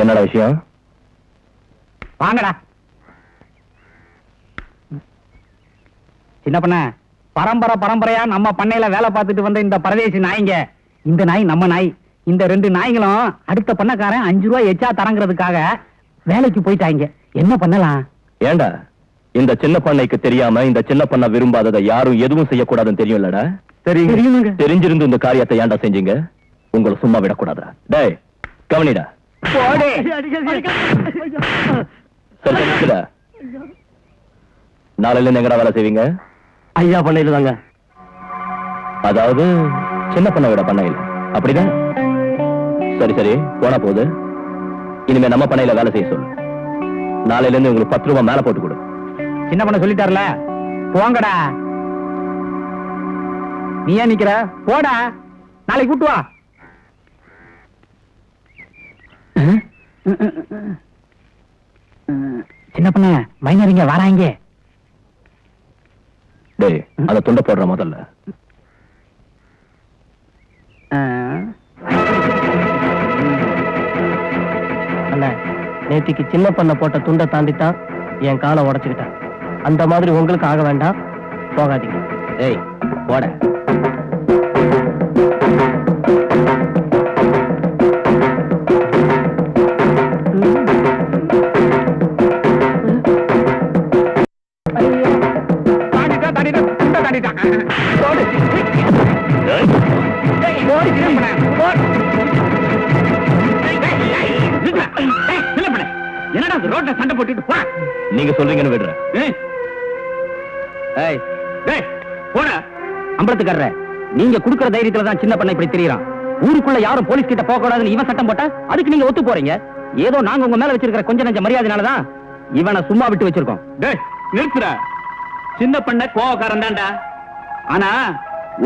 என்னடா விஷயம்? வாங்கடா. சின்ன பண்ண, பரம்பரையா நம்ம பண்ணையில வேலை பார்த்துட்டு வந்த இந்த பரதேசி நாய்ங்க, இந்த நாய் நம்ம நாய், இந்த 2 நாய்களும் அடுத்த பண்ணக்காரன் 5 ரூபாய் எச்சா தரங்கிறதுக்காக வேலைக்கு போயிட்டாங்க. என்ன பண்ணலாம்? ஏண்டா இந்த சின்ன பண்ணைக்கு தெரியாம இந்த சின்ன பண்ண விரும்பாததை யாரும் எதுவும் செய்யக்கூடாதுன்னு தெரியும்லடா? தெரியுங்க. தெரிஞ்சிருந்து இந்த காரியத்தை ஏன்டா செஞ்சீங்க? உங்களை சும்மா விடக்கூடாதா? டேய் கவனிடா. நாளையில இருந்து எங்கடா வேலை செய்வீங்க? ஐயா பண்ணையில தாங்க. அதாவது சின்ன பண்ண விட பண்ணையில, அப்படிதான்? சரி போனா போகுது. இனிமே நம்ம பண்ணையில வேலை செய்ய சொல்லு. நாளையில இருந்து உங்களுக்கு 10 ரூபாய் மேல போட்டு கொடு. சின்ன பண்ண சொல்லிட்டார்ல, போங்கடா. நீ ஏன் நிக்கிற? போடா, நாளைக்கு கூட்டு வா. சின்ன பண்ண, மைனரிங்க வராங்க. டேய் அத துண்ட போடுற முதல்ல. அண்ணா, நேத்திக்கு சின்ன பண்ண போட்ட துண்டை தாண்டித்தான் என் காலை உடைச்சுக்கிட்டேன். அந்த மாதிரி உங்களுக்கு ஆக வேண்டாம், போகாதீங்க. ஏய் போட. என்னடா ரோட்ல சண்டை போட்டுட்டு போ. நீங்க சொல்றீங்கன்னு விடுறேன். போட அம்பலத்துக்காரர, நீங்க குடுக்கிற தைரியத்துல தான் சின்ன பண்ண இப்படி தெரியறான். ஊருக்குள்ள யாரும் போலீஸ் கிட்ட போக கூடாதுன்னு இவன் சட்டம் போட்டா அதுக்கு நீங்க ஒத்து போறீங்க. ஏதோ நாங்க உங்க மேல வச்சிருக்கிற கொஞ்ச நெஞ்ச மரியாதைனாலதான் இவனை சும்மா விட்டு வச்சிருக்கோம். நிறுத்துற. சின்ன பண்ண கோவக்காரன் தான்டா. ஆனா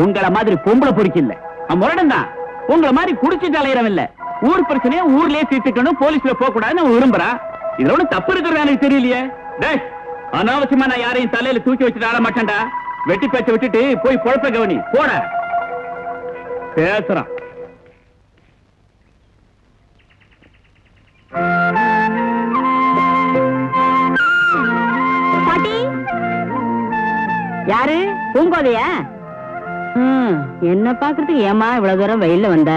உங்களை மாதிரி பொம்பளை பொறுக்கி இல்ல, முரடன் தான். உங்களை மாதிரி குடிச்சிட்டு அலையறவன் இல்ல. ஊர் பிரச்சனையை ஊர்லயே தீர்த்துக்கணும், போலீஸ்ல போக கூடாதுன்னு விரும்புறான். இதுல ஒண்ணு தப்பு இருக்கிறதா எனக்கு தெரியலையே. டேய், அனாவசியமா நான் யாரையும் தலையில தூக்கி வச்சுட்டு ஆட மாட்டேன்டா. வெட்டி பேச்ச விட்டுட்டு போய் பொழப்ப கவனி. போட பேசுறான். பாட்டி யாரு? பூங்கோதையா? என்ன பாக்குறதுக்கு ஏமா இவ்வளவு தூரம் வெயில்ல வந்த?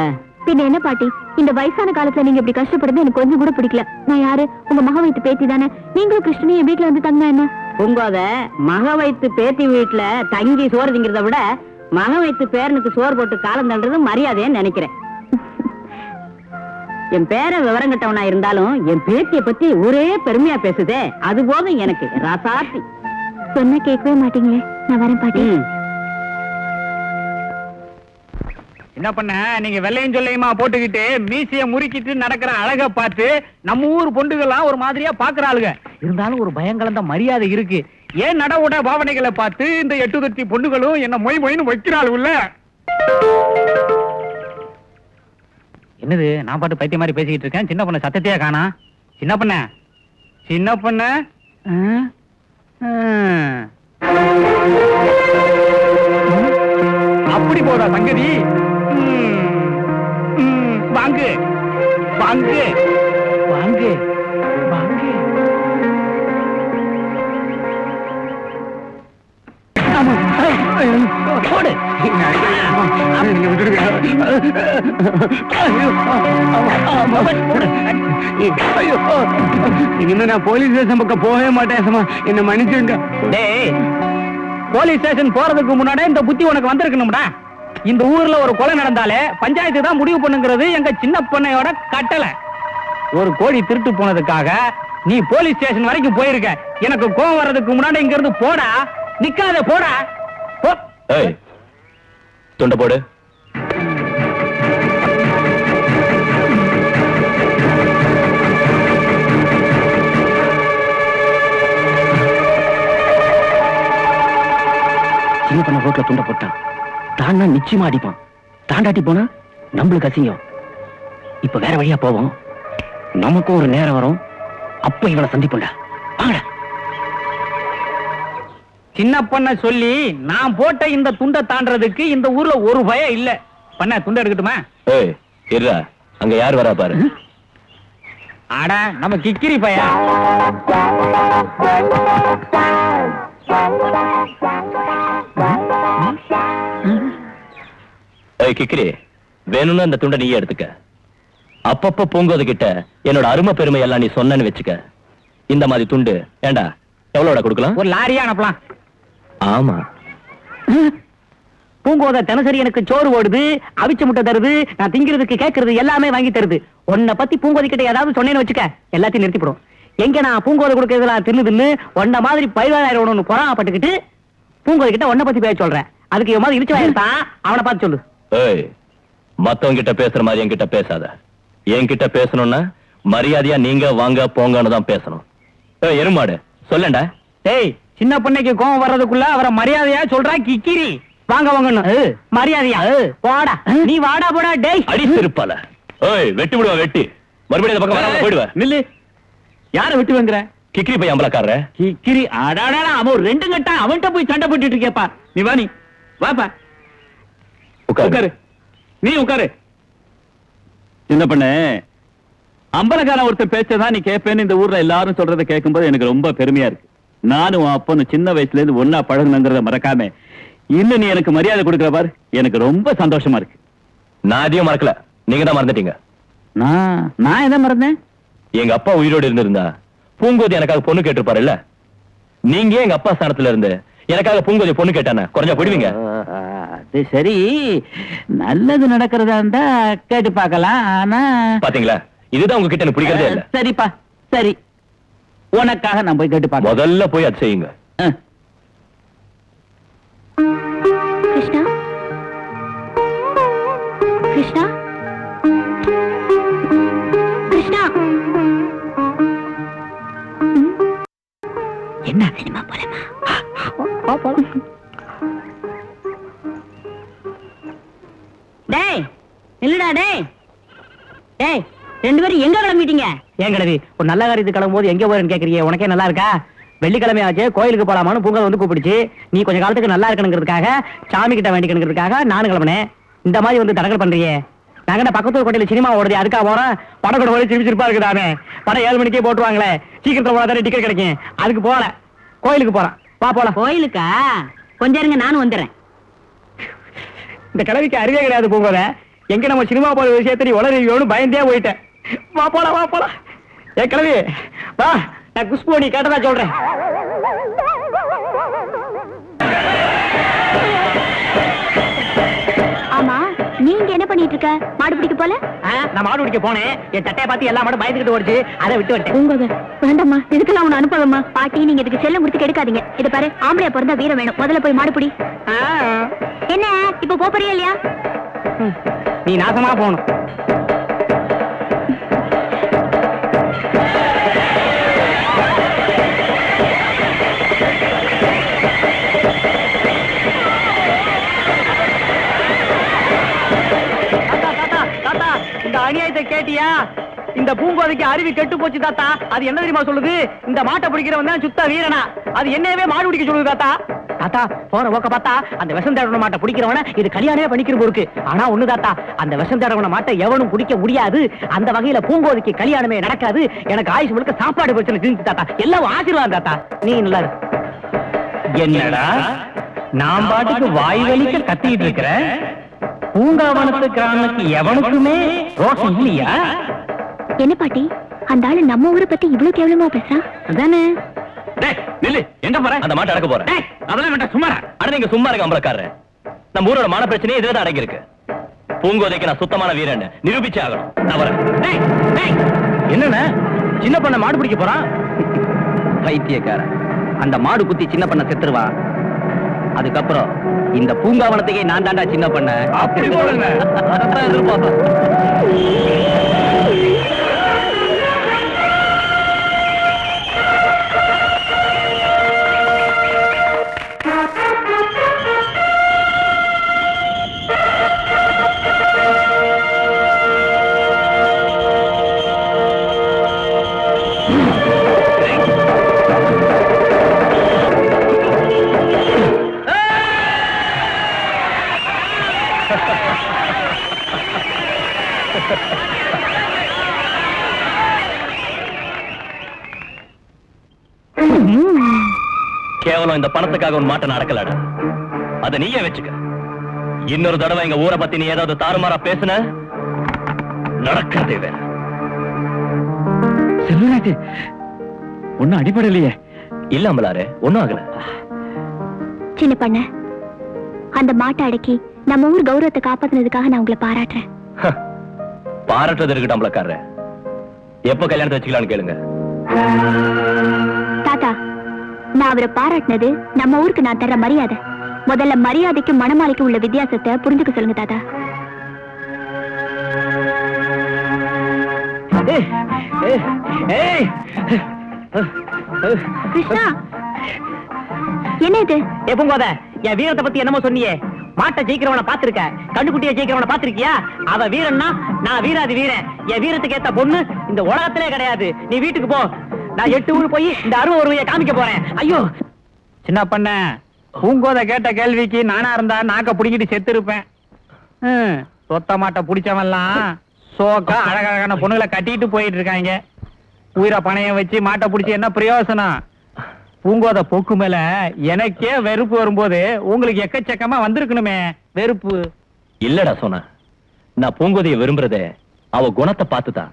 பின்ன என்ன பாட்டி, இந்த வயசான காலத்துல நீங்க இப்படி கஷ்டப்படுறது எனக்கு கொஞ்சம் கூட பிடிக்கல. நான் யாரு? உங்க மக வைத்து பேத்தி தானே. நீங்களும் கிருஷ்ணனும் என் வீட்டுல வந்து தங்க என்ன? பூங்கோத மக வைத்து பேத்தி வீட்டுல தங்கி சோறு திங்கிறத விட மக வைத்து பேரனுக்கு சோறு போட்டு காலம் தள்ளுறது மரியாதைன்னு நினைக்கிறேன். என் பேர விவரம் கட்டவனா இருந்தாலும் என் பேத்திய பத்தி ஒரே பெருமையா பேசுதே, அது போதும் எனக்கு. ராசாத்தி சொன்ன கேட்கவே மாட்டீங்களே. நான் வரேன் பாட்டி. என்ன பண்ண, நீங்க வெள்ளையும் சொல்லையுமா போட்டுக்கிட்டு மீசைய முறுக்கிட்டு நடக்கிற அழக பார்த்து நம்ம ஊர் பொண்டுகள்லாம் ஒரு மாதிரியா பாக்குற ஆளுங்க. இருந்தாலும் ஒரு பயங்கலந்த மரியாதை இருக்கு. ஏன் நடவுட பாவனைகளை பார்த்து இந்த 8 பொண்ணுகளும் என்ன மொய் மொயின்னு வைக்கிறாளுல்ல. என்னது, நான் பாட்டு பைத்திய மாதிரி பேசிக்கிட்டு இருக்கேன். சின்ன பொண்ணு சத்தத்தையே காணா. சின்ன பொண்ண, சின்ன பொண்ண, அப்படி போதா சங்கதி? வாங்கு வாங்கு வாங்கு வாங்கு. போடு. இனிமே நான் போலீஸ் ஸ்டேஷன் பக்கம் போகவே மாட்டேன். என்ன மன்னிச்சுங்க. போலீஸ் ஸ்டேஷன் போறதுக்கு முன்னாடி இந்த புத்தி உனக்கு வந்திருக்கணும்டா. இந்த ஊர்ல ஒரு கொலை நடந்தாலே பஞ்சாயத்து தான் முடிவு பண்ணுங்கிறது எங்க சின்ன பொண்ணையோட கட்டளை. ஒரு கோழி திருட்டு போனதுக்காக நீ போலீஸ் ஸ்டேஷன் வரைக்கும் போயிருக்க. எனக்கு கோவம் வர்றதுக்கு முன்னாடி இங்க இருந்து போடா. நிக்காத, போடா. துண்ட போடு. சின்ன பண்ண ரோட்ல துண்ட போட்டான். தாண்டா நிச்சயமா அடிப்பான். தாண்டாட்டி போனா நம்மளுக்கு அசிங்கம். இப்ப வேற வழியா போவோம். நமக்கும் ஒரு நேரம் வரும், அப்ப இவனை சந்திப்போம்டா. வாங்கடா. சின்ன பண்ண சொல்லி நான் போட்ட இந்த துண்டை தாண்டறதுக்கு இந்த ஊர்ல ஒரு பயம் இல்ல. பண்ண துண்டை எடுக்கட்டுமா? ஏய் இருடா, அங்க யார் வரா பாரு. அட நம்ம கிக்கிரி பையா. ஏய் கிக்கிரி, வேணும்னா இந்த துண்டை நீயே எடுத்துக்க. அப்பப்ப பூங்கோது கிட்ட என்னோட அருமை பெருமை எல்லாம் நீ சொன்னன்னு வச்சுக்க. இந்த மாதிரி துண்டு ஏண்டா எவ்வளோட கொடுக்கலாம்? ஒரு லாரியா அனுப்பலாம். ஆமா, பூங்கோத தினசரி எனக்கு சோறு ஓடுது, அவிச்ச முட்டை தருது, நான் திங்கிறதுக்கு கேட்கறது எல்லாமே வாங்கி தருது. உன்னை பத்தி பூங்கோதி கிட்ட ஏதாவது சொன்னேன்னு வச்சுக்க, எல்லாத்தையும் நிறுத்திப்படும். எங்க நான் பூங்கோத கொடுக்கறதுலாம் தின்னு உன்ன மாதிரி பயிராயிரம் பொறாமப்பட்டுக்கிட்டு பூங்கோதி கிட்ட உன்னை பத்தி பேச சொல்றேன். அதுக்கு இவன் மாதிரி இடிச்சு வாயிருந்தான், அவனை பார்த்து சொல்லு. ஏய், மத்தவங்க கிட்ட பேசுற மாதிரி என்கிட்ட பேசாத. என்கிட்ட பேசணும்னா மரியாதையா நீங்க வாங்க போங்கன்னு தான் பேசணும். ஏய் எருமாடு, சொல்லண்டா. டேய், சின்ன பொண்ணைக்கு கோவம் வர்றதுக்குள்ள அவரை மரியாதையா சொல்றா கிக்கிரி. வாங்க வாங்கன்னு மரியாதையா போடா. நீ வாடா போடா. டேய் அடி திருப்பால. ஏய் வெட்டி விடுவா, வெட்டி. மறுபடியும் இந்த பக்கம் வராம போயிடுவ. நில்லு. யார வெட்டி வாங்குற? கிக்கிரி பையன் அம்பலக்காரர. கிக்கிரி அடாடா, அவன் ரெண்டு கட்டா அவன்கிட்ட போய் சண்டை போட்டுட்டு இருக்கேப்பா. நீ வா, நீ வாப்பா. உட்காரு. நீ உட்காரு. சின்ன பண்ண அம்பலக்காரன் ஒருத்தர் பேச்சதான் நீ கேட்பேன்னு இந்த ஊர்ல எல்லாரும் சொல்றதை கேட்கும்போது எனக்கு ரொம்ப பெருமையா இருக்கு. நானும் அப்பனும் சின்ன வயசுல இருந்து ஒன்னா பழகுனங்கிறத மறக்காம இன்னும் நீ எனக்கு மரியாதை கொடுக்கிற பாரு, எனக்கு ரொம்ப சந்தோஷமா இருக்கு. நான் அதையும் மறக்கல, நீங்க தான் மறந்துட்டீங்க. நான் எதை மறந்தேன்? எங்க அப்பா உயிரோடு இருந்திருந்தா பூங்கோதி எனக்காக பொண்ணு கேட்டிருப்பாருல்ல. நீங்க எங்க அப்பா ஸ்தானத்துல இருந்து எனக்காக பூங்கோதி பொண்ணு கேட்டானே குறைஞ்சா போயிடுவீங்க. அது சரி, நல்லது நடக்கிறதா இருந்தா கேட்டு பார்க்கலாம். ஆனா பாத்தீங்களா, இதுதான் உங்ககிட்ட எனக்கு பிடிக்கிறதே இல்ல. சரிப்பா, சரி, உனக்காக நான் போய் கேட்டு பார்க்க. முதல்ல போய் அது செய்யுங்க. கிருஷ்ணா, கிருஷ்ணா, கிருஷ்ணா. என்ன சினிமா போலமா? டேய் இல்லடா. டேய் டேய், ரெண்டு பேரும் எங்க கிளம்பிட்டீங்க? ஏன் கிழவி, ஒரு நல்ல காரியத்துக்கு கிளம்பும் போது எங்க போறேன்னு கேக்குறீங்க? உனக்கே நல்லா இருக்கா? வெள்ளிக்கிழமை ஆச்சு, கோயிலுக்கு போலாமான்னு பூங்கா வந்து கூப்பிடுச்சு. நீ கொஞ்ச காலத்துக்கு நல்லா இருக்கணுங்கிறதுக்காக, சாமி கிட்ட வேண்டிக்கணுங்கிறதுக்காக நானும் கிளம்பினேன். இந்த மாதிரி வந்து தடங்கல் பண்றியே. நாங்க என்ன பக்கத்து கோட்டையில சினிமா ஓடுது, அதுக்காக போறோம். படம் கூட போய் சிரிப்பா இருக்குதாமே. படம் 7 மணிக்கே போட்டுவாங்களே, சீக்கிரத்துல போனா தானே டிக்கெட் கிடைக்கும். அதுக்கு போல கோயிலுக்கு போறேன். வா போலாம். கோயிலுக்கா? கொஞ்சம் இருங்க, நானும் வந்துடுறேன். இந்த கிழவிக்கு அறிவே கிடையாது பூங்கோத. எங்க நம்ம சினிமா போற விஷயத்தை நீ உளறியோன்னு பயந்தே போயிட்டேன். வா போலாம், வா போலாம். ஏ கிழவி வா, நான் குஷ்பு நீ கேட்டதா சொல்றேன். ஆமா, நீங்க என்ன பண்ணிட்டு இருக்க? மாடு பிடிக்க போல? நான் மாடு பிடிக்க போனேன். என் சட்டையை பார்த்து எல்லா மாடும் பயந்துகிட்டு ஓடிச்சு, அதை விட்டு விட்டேன். உங்க வேண்டாம்மா, இதுக்கெல்லாம் உன்னை அனுப்பலாமா? பாட்டி, நீங்க இதுக்கு செல்லம் கொடுத்து கெடுக்காதீங்க. இது பாரு, ஆம்பளையா பிறந்தா வீரம் வேணும். முதல்ல போய் மாடு பிடி. என்ன இப்ப போறியா இல்லையா? நீ நாசமா போகணும். இந்த அநியாயத்தை கேட்டியா? இந்த பூங்கோதைக்கு அறிவு கெட்டு போச்சு தாத்தா. அது என்ன தெரியுமா சொல்லுது? இந்த மாட்டை பிடிக்கிறவன் தான் சுத்த வீரனா. அது என்னவே மாடு பிடிக்க சொல்லுது தாத்தா. தாத்தா போற போக்க பார்த்தா அந்த விஷம் தேடவன மாட்டை பிடிக்கிறவன இது கல்யாணமே பண்ணிக்கிறது இருக்கு. ஆனா ஒண்ணு தாத்தா, அந்த விஷம் தேடவன மாட்டை எவனும் பிடிக்க முடியாது. அந்த வகையில பூங்கோதைக்கு கல்யாணமே நடக்காது. எனக்கு ஆயுசு முழுக்க சாப்பாடு பிரச்சனை தீர்ந்து தாத்தா. எல்லாம் ஆசீர்வாதம் தாத்தா. நீ நல்லா இரு. என்னடா நான் பாட்டுக்கு வாய் வலிக்க கத்திட்டு இருக்கிற? பூங்காவனத்து கிராமத்துக்கு எவனுக்குமே ரோஷம் இல்லையா? என்ன பாட்டி, அந்த ஆளு நம்ம ஊரை பத்தி இவ்வளவு கேவலமா பேசுறான்? அதானே? எங்க போற? அந்த மாட்டை அடக்க போறேன். அதெல்லாம் வேண்டாம், சும்மா அட நீங்க சும்மா இருக்க அம்பலக்காரர். நம்ம ஊரோட மான பிரச்சனையே இதுல அடங்கி இருக்கு. பூங்கோதைக்கு நான் சுத்தமான வீரன் நிரூபிச்சே ஆகணும். நான் வரேன். என்னன்னா சின்ன பண்ண மாடு பிடிக்க போறான்? பைத்தியக்காரன். அந்த மாடு குத்தி சின்ன பண்ண செத்துருவா. அதுக்கப்புறம் இந்த பூங்காவனத்துக்கே நான் தாண்டா சின்ன பண்ண. அப்படி போடுங்க. அதான் எதிர்பார்த்தேன். கேவலம் இந்த பணத்துக்காக உன் மாட்ட நடக்கலடா. அத நீயே வச்சுக்க. இன்னொரு தடவை எங்க ஊரை பத்தி நீ ஏதாவது தாறுமாறா பேசுன நடக்கிறதே வேற. செல்வராஜ் ஒன்னும் அடிப்படையிலையே? இல்ல அம்பலாரு, ஒண்ணும் ஆகல. சின்ன பண்ண அந்த மாட்டை அடக்கி நம்ம ஊர் கௌரவத்தை காப்பாத்தினதுக்காக நான் உங்களை பாராட்டுறேன். பாராட்டுறது இருக்கட்டும் அம்பலக்காரர. எப்ப கல்யாணத்தை வச்சுக்கலாம்னு கேளுங்க. தாத்தா, நான் அவரை பாராட்டினது நம்ம ஊருக்கு நான் தர்ற மரியாதை. முதல்ல மரியாதைக்கும் மணமாலைக்கும் உள்ள வித்தியாசத்தை புரிஞ்சுக்க சொல்லுங்க தாத்தா. கிருஷ்ணா, என்ன இது? எப்போத என் வீரத்தை பத்தி என்னமோ சொன்னியே? மாட்டை ஜெயிக்கிறவனை பாத்திருக்க, கண்ணுக்குட்டியை ஜெயிக்கிறவனை பாத்திருக்கியா? அவ வீரன்னா நான் வீராதி வீரன். என் வீரத்துக்கு ஏத்த பொண்ணு இந்த உலகத்திலே கிடையாது. நீ வீட்டுக்கு போ. நான் 8 ஊர் போய் இந்த 60 ரூபாயை காமிக்க போறேன். ஐயோ சின்ன பண்ண, பூங்கோத கேட்ட கேள்விக்கு நானா இருந்தா நாக்க புடிக்கிட்டு செத்து இருப்பேன். சொத்த மாட்டை புடிச்சவன்லாம் சோக்கா அழகழகான பொண்ணுகளை கட்டிட்டு போயிட்டு இருக்காங்க. உயிரை பணையம் வச்சு மாட்டை புடிச்சு என்ன பிரயோசனம்? பூங்கோத போக்கு மேல எனக்கே வெறுப்பு வரும்போது உங்களுக்கு எக்கச்சக்கமா வந்திருக்கணுமே வெறுப்பு. இல்லடா சொன்ன, நான் பூங்கோதைய விரும்புறதே அவ குணத்தை பார்த்துதான்.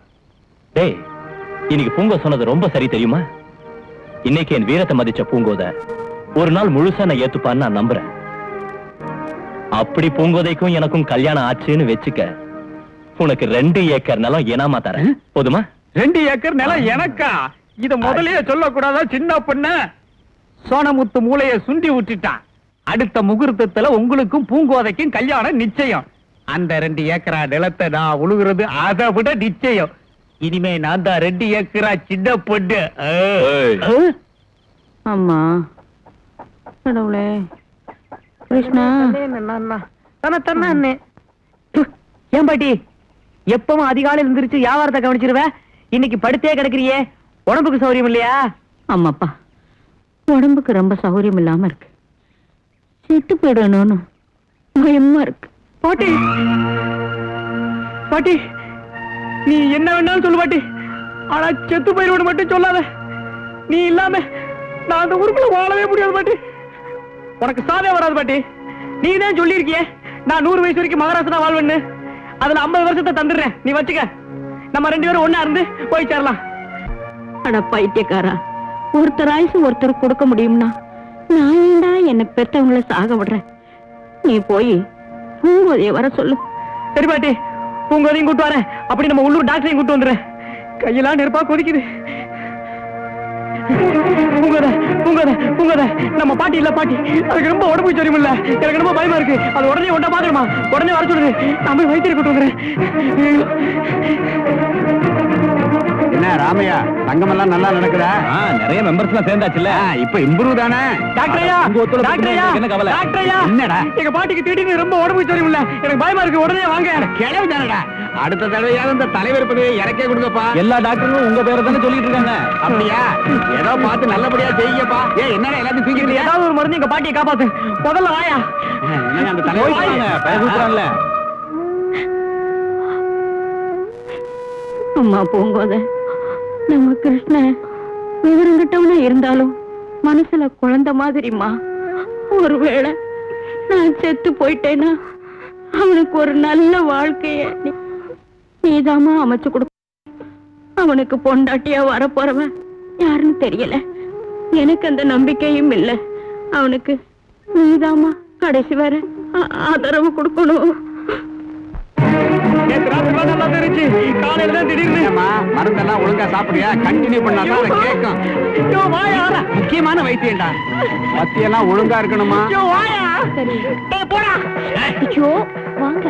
டேய், இன்னைக்கு பூங்கோ சொன்னது ரொம்ப சரி தெரியுமா? இன்னைக்கு என் வீரத்தை மதிச்ச பூங்கோத ஒரு நாள் முழுசா நான் ஏத்துப்பான்னு நான் நம்புறேன். அப்படி பூங்கோதைக்கும் எனக்கும் கல்யாணம் ஆச்சுன்னு வச்சுக்க, உனக்கு 2 ஏக்கர் நிலம் ஏனாமா தரேன். போதுமா? 2 ஏக்கர் நிலம் எனக்கா? இத முதல்லயே சொல்லக்கூடாதா சின்ன பொண்ணு? சோனமுத்து மூளைய சுண்டி விட்டுட்டான். அடுத்த முகூர்த்தத்துல உங்களுக்கும் பூங்கோதைக்கும் கல்யாணம் நிச்சயம். அந்த 2 ஏக்கரா நிலத்தை நான் உழுகுறது அதை விட நிச்சயம். இனிமே நான் தான் 2 ஏக்கரா சின்ன பொண்ணு. அம்மா கடவுளே, கிருஷ்ணா ஏன் பாட்டி எப்பவும் அதிகாலையில் இருந்துருச்சு வியாபாரத்தை கவனிச்சிருவ? இன்னைக்கு படுத்தே கிடக்குறியே, உடம்புக்கு சௌரியம் இல்லையா? ஆமாப்பா, உடம்புக்கு ரொம்ப சௌகரியம் இல்லாம இருக்கு. செத்து போயிடணும்னு பயமா இருக்கு. பாட்டி பாட்டி, நீ என்ன வேணாலும் சொல்லு பாட்டி, ஆனா செத்து போயிடுவோம் மட்டும் சொல்லாத. நீ இல்லாம நான் அந்த ஊருக்குள்ள வாழவே முடியாது பாட்டி. உனக்கு சாவே வராது பாட்டி. நீ தான் சொல்லியிருக்கியே நான் 100 வயசு வரைக்கும் மகாராஷ்டிரா வாழ்வேன்னு. அதுல 50 வருஷத்தை தந்துடுறேன், நீ வச்சுக்க. நம்ம 2 பேரும் ஒண்ணா இருந்து போய் சேரலாம். அட பைத்தியக்காரா, ஒருத்தர் ஆயுசு ஒருத்தர் கொடுக்க முடியும்னா நான் ஏன்டா என்ன பெத்தவங்களை சாக விடுறேன்? நீ போய் பூங்கோதைய வர சொல்லு. சரி பாட்டி, பூங்கோதையும் கூட்டு வரேன். அப்படி நம்ம உள்ளூர் டாக்டரையும் கூட்டு வந்துடுறேன். கையெல்லாம் நெருப்பா கொதிக்குது. பூங்கோத பூங்கோத பூங்கோத, நம்ம பாட்டி இல்ல பாட்டி, அதுக்கு ரொம்ப உடம்பு சரியும் இல்ல. எனக்கு ரொம்ப பயமா இருக்கு. அது உடனே ஒன்றா பாத்துருமா? உடனே வர சொல்லுங்க. நான் போய் வைத்தியரை கூட்டு வந்துடுறேன். என்ன ராமையா, தங்கம் எல்லாம் நல்லா நடக்குதா? நிறைய மெம்பர்ஸ் எல்லாம் சேர்ந்தாச்சுல்ல, இப்ப இம்ப்ரூவ் தானே? டாக்டரையா, டாக்டரையா, என்ன கவலை? டாக்டரையா, என்னடா எங்க பாட்டிக்கு திடீர்னு ரொம்ப உடம்பு சரியும் இல்ல. எனக்கு பயமா இருக்கு, உடனே வாங்க. கிளவி தானடா, அடுத்த தடவையாவது இந்த தலைவர் பதவியை இறக்கே கொடுங்கப்பா. எல்லா டாக்டரும் உங்க பேரை தானே சொல்லிட்டு இருக்காங்க. அப்படியா? ஏதோ பார்த்து நல்லபடியா செய்யுங்கப்பா. ஏன் என்னடா எல்லாத்தையும் தூக்கிட்டு ஏதாவது ஒரு மருந்து எங்க பாட்டியை காப்பாத்து. முதல்ல வாயா. அந்த தலைவர் அம்மா பூங்கோத, நம்ம கிருஷ்ண விவரம் கிட்டவனா இருந்தாலும் மனசுல குழந்தை மாதிரிமா. ஒருவேளை நான் செத்து போயிட்டேன்னா அவனுக்கு ஒரு நல்ல வாழ்க்கைய நீதாமா அமைச்சு கொடுக்க. அவனுக்கு பொண்டாட்டியா வரப்போறவன் யாருன்னு தெரியல. எனக்கு அந்த நம்பிக்கையும் இல்லை. அவனுக்கு நீதாமா கடைசி வர ஆதரவு கொடுக்கணும். காலையில தான் திடீர்னு மருந்தெல்லாம் ஒழுங்கா சாப்பிடுறியா? கண்டினியூ பண்ணாதான் கேட்கும். முக்கியமான வைத்தியம்டா. மத்தியெல்லாம் ஒழுங்கா இருக்கணுமா? வாங்க.